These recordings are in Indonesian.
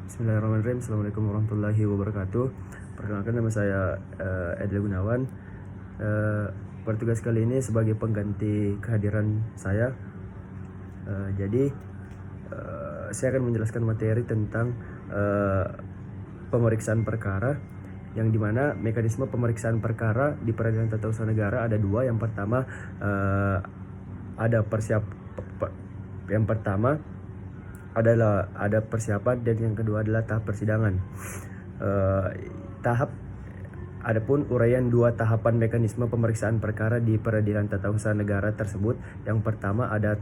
Bismillahirrahmanirrahim. Assalamualaikum warahmatullahi wabarakatuh. Perkenalkan, nama saya Edel Gunawan. Bertugas kali ini sebagai pengganti kehadiran saya. Jadi saya akan menjelaskan materi tentang pemeriksaan perkara, yang dimana mekanisme pemeriksaan perkara di Peradilan Tata Usaha Negara ada dua. Yang pertama ada persiapan, dan yang kedua adalah tahap persidangan. Adapun uraian dua tahapan mekanisme pemeriksaan perkara di Peradilan Tata Usaha Negara tersebut. Yang pertama ada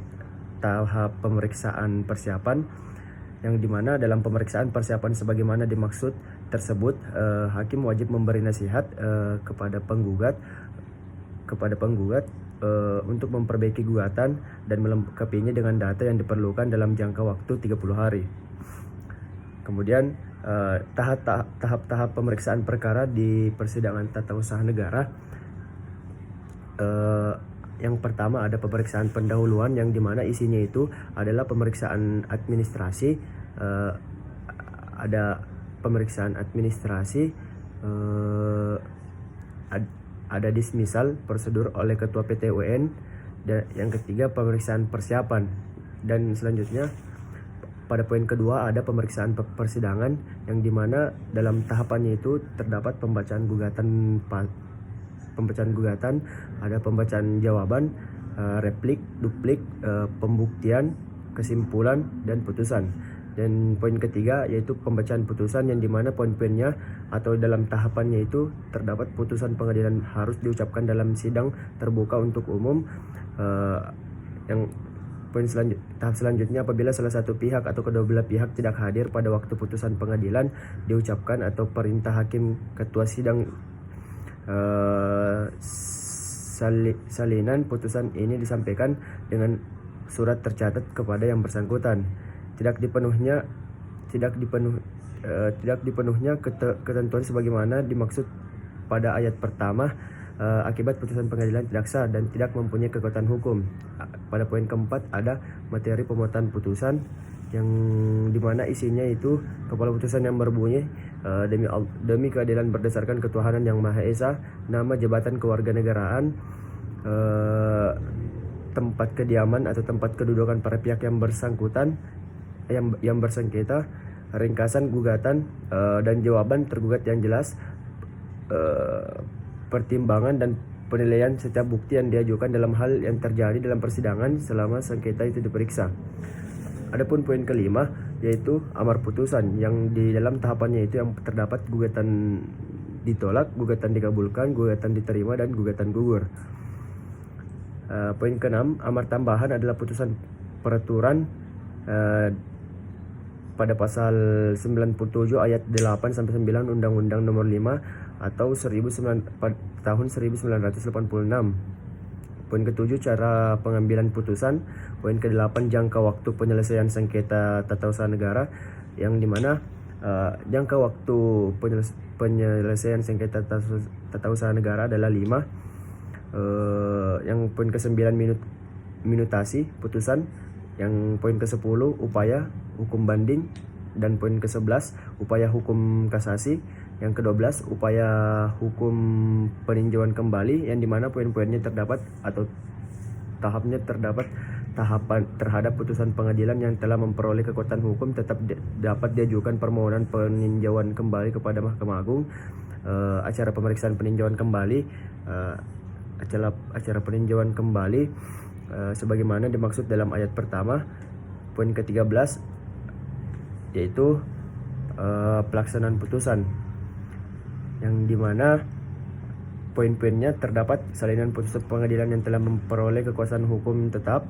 tahap pemeriksaan persiapan, yang dimana dalam pemeriksaan persiapan sebagaimana dimaksud tersebut, hakim wajib memberi nasihat kepada penggugat untuk memperbaiki gugatan dan melengkapinya dengan data yang diperlukan dalam jangka waktu 30 hari. Kemudian tahap-tahap pemeriksaan perkara di persidangan tata usaha negara. Yang pertama ada pemeriksaan pendahuluan, yang dimana isinya itu adalah pemeriksaan administrasi. Ada pemeriksaan administrasi, ada dismisal prosedur oleh ketua PT UN, dan yang ketiga pemeriksaan persiapan. Dan selanjutnya pada poin kedua ada pemeriksaan persidangan, yang dimana dalam tahapannya itu terdapat pembacaan gugatan, ada pembacaan jawaban, replik, duplik, pembuktian, kesimpulan, dan putusan. Dan poin ketiga yaitu pembacaan putusan, yang dimana poin-poinnya atau dalam tahapannya itu terdapat putusan pengadilan harus diucapkan dalam sidang terbuka untuk umum. Yang tahap selanjutnya, apabila salah satu pihak atau kedua belah pihak tidak hadir pada waktu putusan pengadilan diucapkan atau perintah hakim ketua sidang, salinan putusan ini disampaikan dengan surat tercatat kepada yang bersangkutan. Tidak dipenuhnya ketentuan sebagaimana dimaksud pada ayat pertama, akibat putusan pengadilan tidak sah dan tidak mempunyai kekuatan hukum. Pada poin keempat ada materi pemotongan putusan, yang dimana isinya itu kepala putusan yang berbunyi, demi keadilan berdasarkan ketuhanan yang Maha Esa, nama, jabatan kewarganegaraan, tempat kediaman atau tempat kedudukan para pihak yang bersangkutan, yang bersengketa, ringkasan gugatan dan jawaban tergugat yang jelas, pertimbangan dan penilaian setiap bukti yang diajukan dalam hal yang terjadi dalam persidangan selama sengketa itu diperiksa. Adapun poin kelima yaitu amar putusan, yang di dalam tahapannya itu yang terdapat gugatan ditolak, gugatan dikabulkan, gugatan diterima, dan gugatan gugur. Poin keenam, amar tambahan adalah putusan peraturan pada pasal 97 ayat 8 sampai 9 Undang-Undang Nomor 5 atau tahun 1986. Poin ketujuh, cara pengambilan putusan. Poin ke-8, jangka waktu penyelesaian sengketa tata usaha negara, yang dimana jangka waktu penyelesaian sengketa tata usaha negara adalah 5. Yang poin ke-9, minutasi putusan. Yang poin ke-10, upaya hukum banding, dan poin ke-11, upaya hukum kasasi. Yang ke-12, upaya hukum peninjauan kembali, yang dimana poin-poinnya terdapat atau tahapnya terdapat tahapan terhadap putusan pengadilan yang telah memperoleh kekuatan hukum tetap dapat diajukan permohonan peninjauan kembali kepada Mahkamah Agung. Acara pemeriksaan peninjauan kembali, acara peninjauan kembali sebagaimana dimaksud dalam ayat pertama. Poin ke-13 yaitu pelaksanaan putusan, yang dimana poin-poinnya terdapat salinan putusan pengadilan yang telah memperoleh kekuasaan hukum tetap.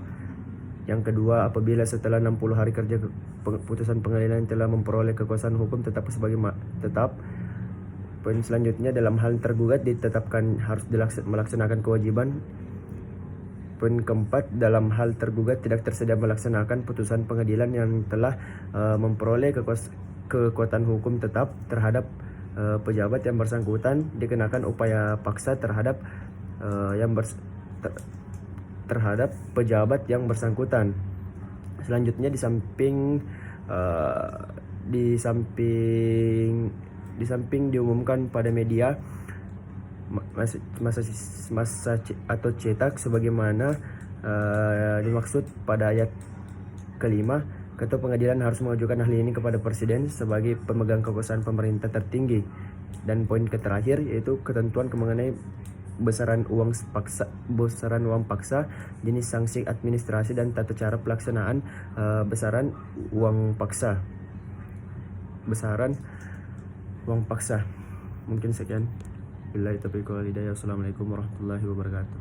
Yang kedua, apabila setelah 60 hari kerja putusan pengadilan yang telah memperoleh kekuasaan hukum tetap sebagai tetap. Poin selanjutnya, dalam hal tergugat ditetapkan harus melaksanakan kewajiban. Poin keempat, dalam hal tergugat tidak tersedia melaksanakan putusan pengadilan yang telah memperoleh kekuatan hukum tetap terhadap pejabat yang bersangkutan, dikenakan upaya paksa terhadap pejabat yang bersangkutan. Selanjutnya, di samping di samping diumumkan pada media masa atau cetak sebagaimana dimaksud pada ayat kelima, Ketua Pengadilan harus mengajukan hal ini kepada Presiden sebagai pemegang kekuasaan pemerintah tertinggi. Dan poin terakhir yaitu ketentuan mengenai besaran uang paksa, jenis sanksi administrasi dan tata cara pelaksanaan besaran uang paksa. Mungkin sekian. Billahi taufiq wal hidayah. Wassalamualaikum warahmatullahi wabarakatuh.